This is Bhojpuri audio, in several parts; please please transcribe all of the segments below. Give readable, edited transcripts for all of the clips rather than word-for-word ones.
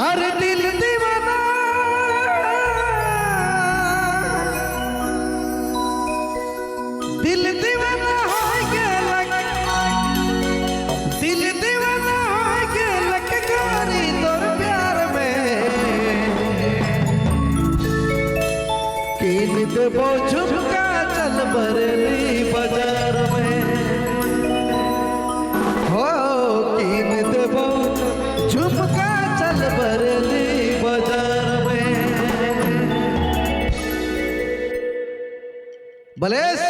हर दिल दीवाना दिल दीवाना हो गया दिल दीवाना हो गया गारी तोर प्यार में कीन देबो झुमका चल बरेली बाजार में हो कीन देबो झुमका चल बरेली बाजार में बलेस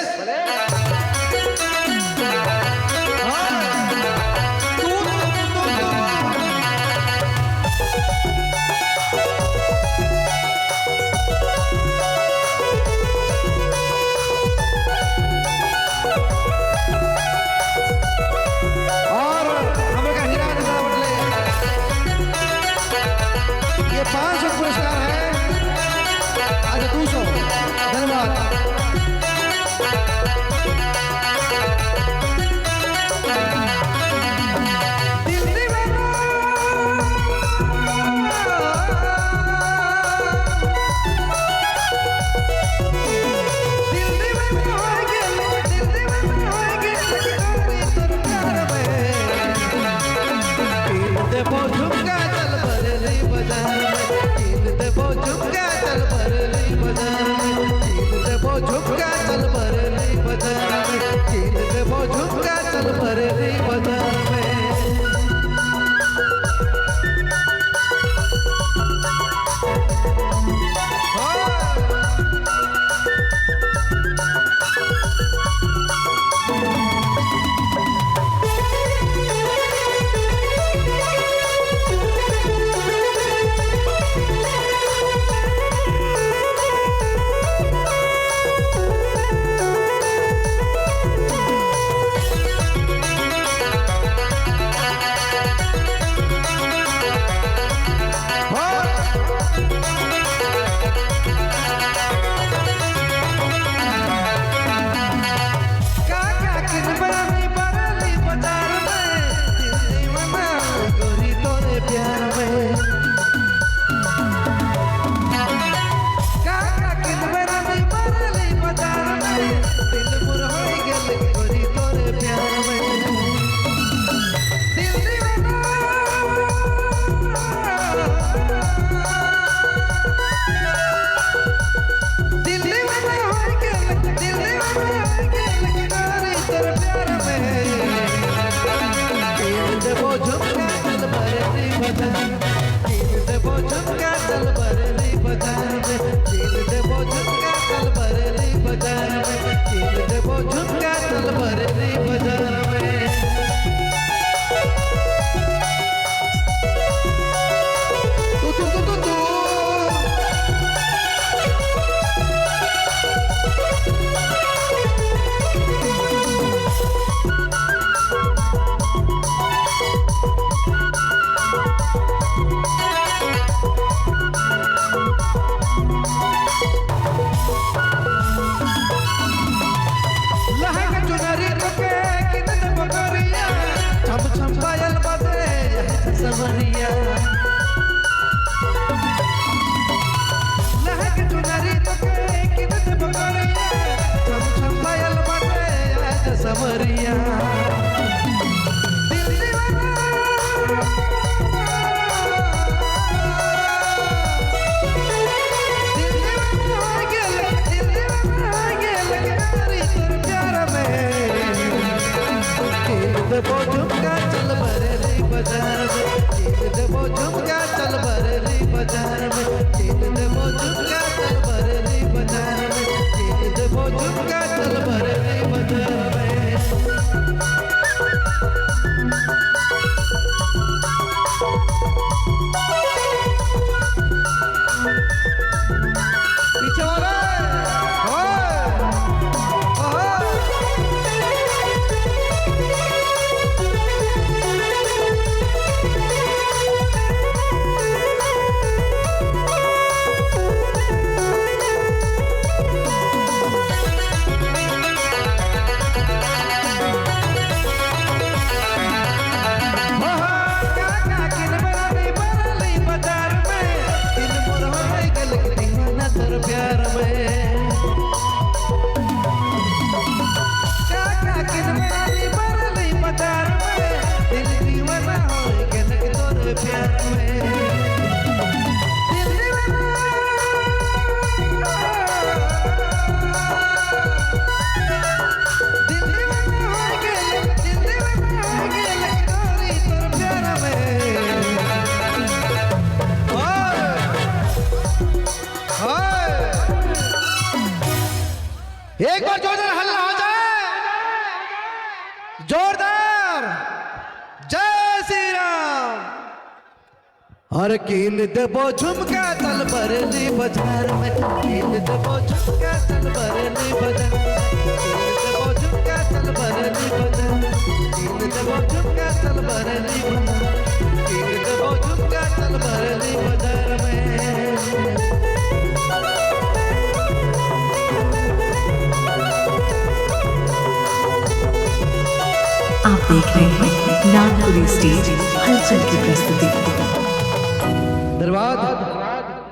समरिया लहक चुनरी तो के किदत बकरिया छम छम पायल बाटे आज समरिया दिल दीवाना हो गेल गारी तोर प्यार में देबो झुमका चल बरेली बाजार में देबो झुमका चल बरेली बाजार में देबो झुमका चल बरेली बाजार में देबो झुमका चल बरेली बाजार में पीछे वाला और कील देबो झुमका चल बरेली बाजार में, कील देबो झुमका चल बरेली बाजार में, कील देबो झुमका चल बरेली बाजार में, कील देबो झुमका चल बरेली बाजार में, कील देबो झुमका चल बरेली बाजार में। आप देख रहे हैं नागपुरी स्टेज हलचल की प्रस्तुति। धन्यवाद।